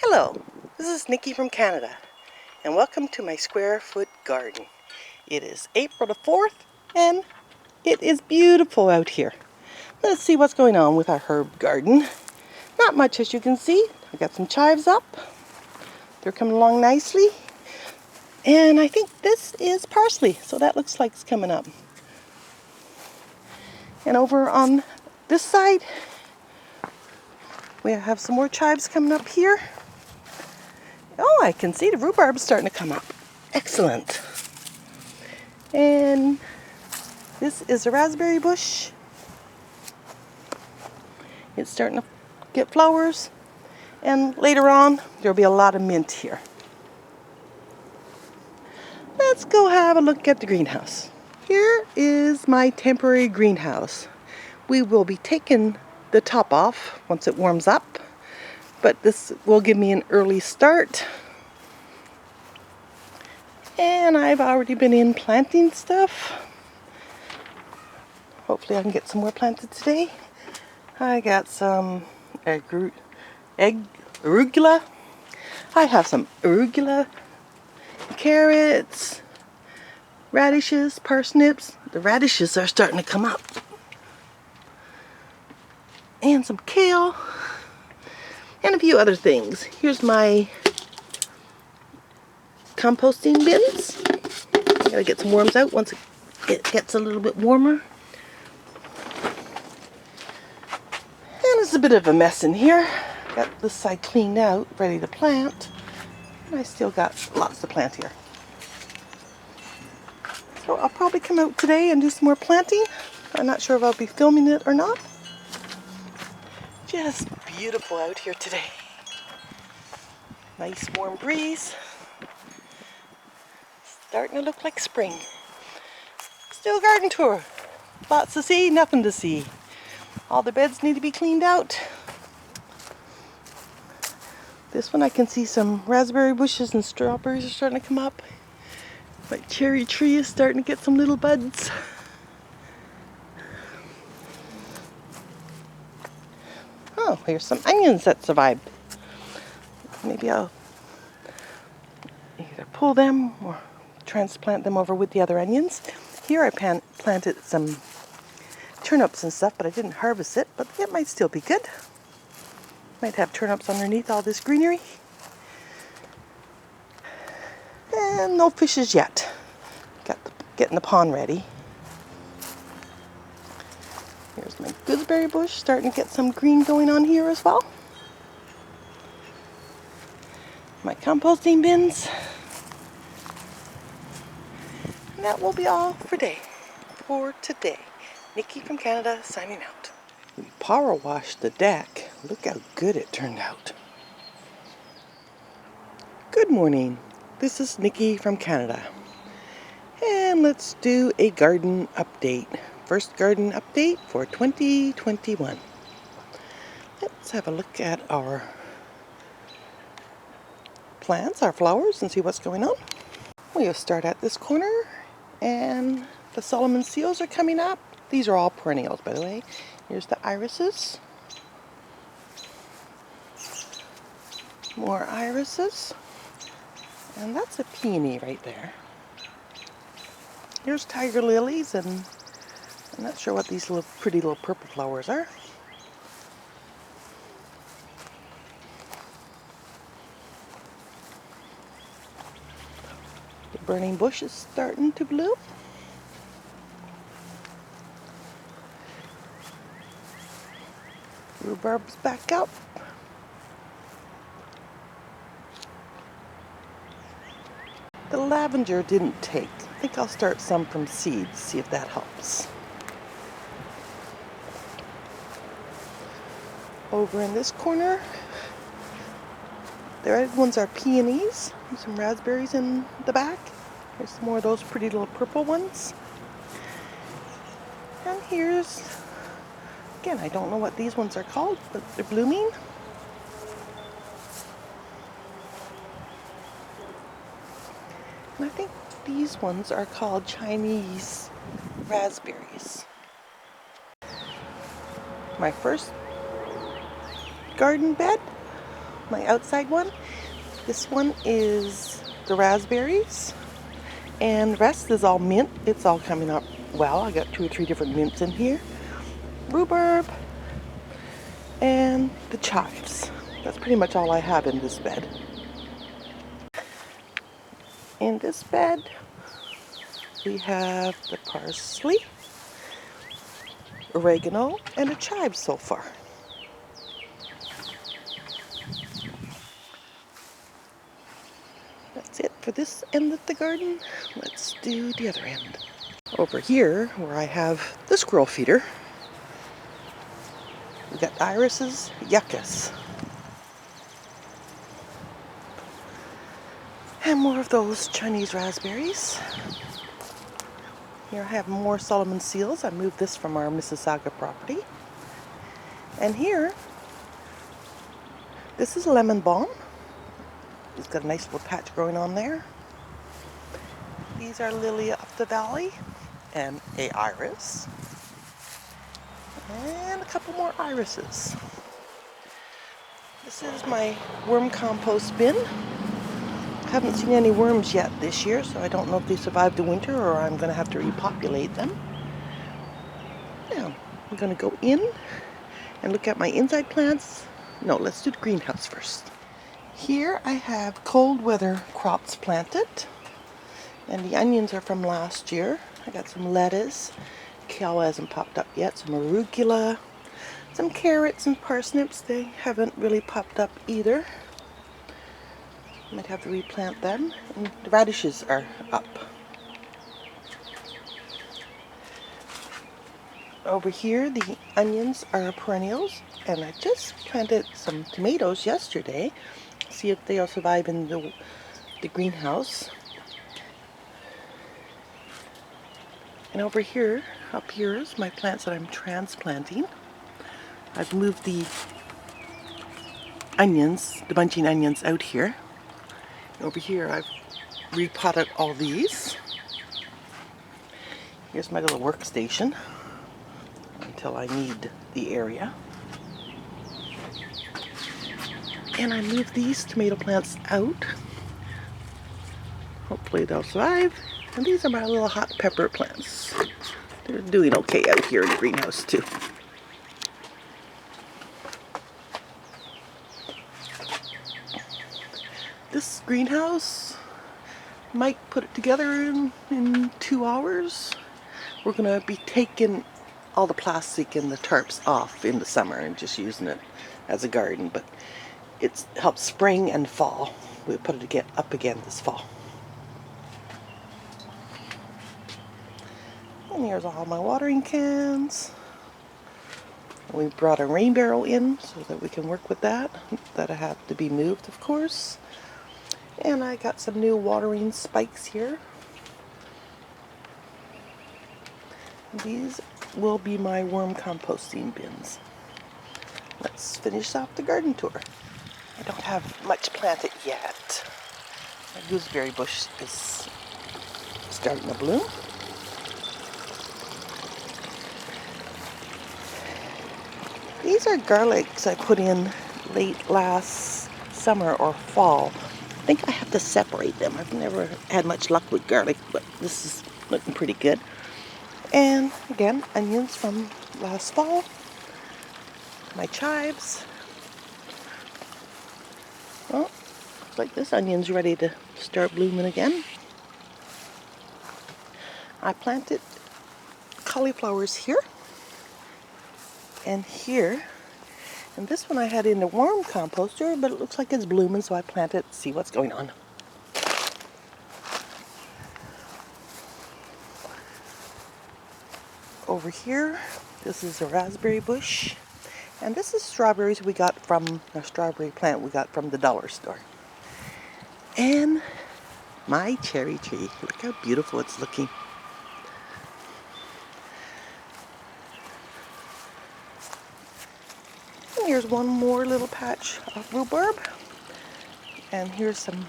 Hello, this is Niky from Canada, and welcome to my square foot garden. It is April the 4th, and it is beautiful out here. Let's see what's going on with our herb garden. Not much, as you can see. I got some chives up. They're coming along nicely. And I think this is parsley, so that looks like it's coming up. And over on this side, we have some more chives coming up here. Oh, I can see the rhubarb starting to come up. Excellent. And this is a raspberry bush. It's starting to get flowers. And later on, there'll be a lot of mint here. Let's go have a look at the greenhouse. Here is my temporary greenhouse. We will be taking the top off once it warms up, but this will give me an early start. And I've already been in planting stuff. Hopefully I can get some more planted today. I got some arugula. I have some arugula, carrots, radishes, parsnips. The radishes are starting to come up. And some kale. And a few other things. Here's my composting bins. I gotta get some worms out once it gets a little bit warmer. And it's a bit of a mess in here. Got this side cleaned out, ready to plant. And I still got lots to plant here. So I'll probably come out today and do some more planting. I'm not sure if I'll be filming it or not. Just beautiful out here today. Nice warm breeze. Starting to look like spring. Still garden tour. Lots to see, nothing to see. All the beds need to be cleaned out. This one I can see some raspberry bushes and strawberries are starting to come up. My cherry tree is starting to get some little buds. Oh, here's some onions that survived. Maybe I'll either pull them or transplant them over with the other onions. Here I planted some turnips and stuff, but I didn't harvest it, but it might still be good. Might have turnips underneath all this greenery. And no fishes yet. Getting the pond ready. Here's my gooseberry bush, starting to get some green going on here as well. My composting bins. And that will be all for today. Niky from Canada signing out. We power washed the deck. Look how good it turned out. Good morning. This is Niky from Canada. And let's do a garden update. First garden update for 2021. Let's have a look at our plants, our flowers, and see what's going on. We'll start at this corner, and the Solomon seals are coming up. These are all perennials, by the way. Here's the irises. More irises. And that's a peony right there. Here's tiger lilies, and I'm not sure what these pretty little purple flowers are. The burning bush is starting to bloom. Rhubarb's back up. The lavender didn't take. I think I'll start some from seeds, see if that helps. Over in this corner, the red ones are peonies. There's some raspberries in the back. There's some more of those pretty little purple ones. And here's, again, I don't know what these ones are called, but they're blooming. And I think these ones are called Chinese raspberries. My first garden bed my outside one. This one is the raspberries, and the rest is all mint. It's all coming up well. I got 2 or 3 different mints in here. Rhubarb and the chives. That's pretty much all I have in this bed. In this bed we have the parsley, oregano, and the chives so far. That's it for this end of the garden. Let's do the other end. Over here, where I have the squirrel feeder, we got irises, yuccas, and more of those Chinese raspberries. Here I have more Solomon seals. I moved this from our Mississauga property. And here, this is lemon balm. It's got a nice little patch growing on there. These are lily of the valley and a iris. And a couple more irises. This is my worm compost bin. Haven't seen any worms yet this year, so I don't know if they survived the winter or I'm going to have to repopulate them. Now, I'm going to go in and look at my inside plants. No, let's do the greenhouse first. Here I have cold weather crops planted, and the onions are from last year. I got some lettuce, kale hasn't popped up yet, some arugula, some carrots and parsnips. They haven't really popped up either. Might have to replant them. And the radishes are up. Over here, the onions are perennials, and I just planted some tomatoes yesterday. See if they'll survive in the greenhouse. And over here, up here is my plants that I'm transplanting. I've moved the onions, the bunching onions, out here. Over here I've repotted all these. Here's my little workstation until I need the area. And I moved these tomato plants out. Hopefully they'll survive. And these are my little hot pepper plants. They're doing okay out here in the greenhouse too. This greenhouse, Mike put it together in 2 hours. We're going to be taking all the plastic and the tarps off in the summer and just using it as a garden, but it helps spring and fall. We'll put it up again this fall. And here's all my watering cans. We brought a rain barrel in so that we can work with that. That'll have to be moved, of course. And I got some new watering spikes here. These will be my worm composting bins. Let's finish off the garden tour. I don't have much planted yet. My gooseberry bush is starting to bloom. These are garlics I put in late last summer or fall. I think I have to separate them. I've never had much luck with garlic, but this is looking pretty good. And again, onions from last fall. My chives. Well, looks like this onion's ready to start blooming again. I planted cauliflowers here and here. And this one I had in the worm composter, but it looks like it's blooming, so I planted it to see what's going on. Over here, this is a raspberry bush. And this is strawberries we got from a strawberry plant we got from the dollar store. And my cherry tree. Look how beautiful it's looking. And here's one more little patch of rhubarb. And here's some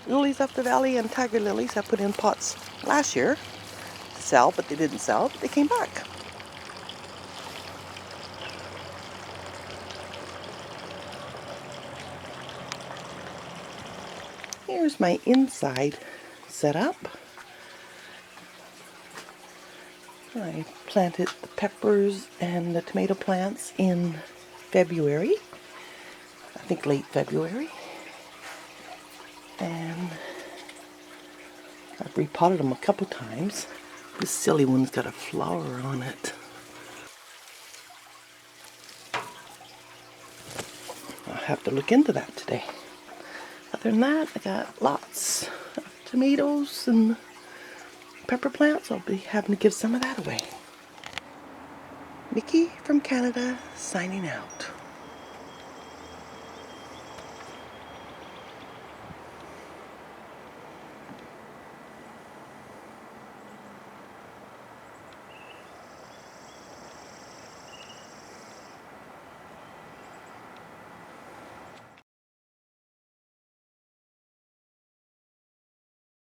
lilies of the valley and tiger lilies I put in pots last year to sell, but they didn't sell. They came back. here's my inside setup. I planted the peppers and the tomato plants in February, I think late February, and I've repotted them a couple times. This silly one's got a flower on it. I'll have to look into that today. Other than that, I got lots of tomatoes and pepper plants. I'll be having to give some of that away. Niky from Canada, signing out.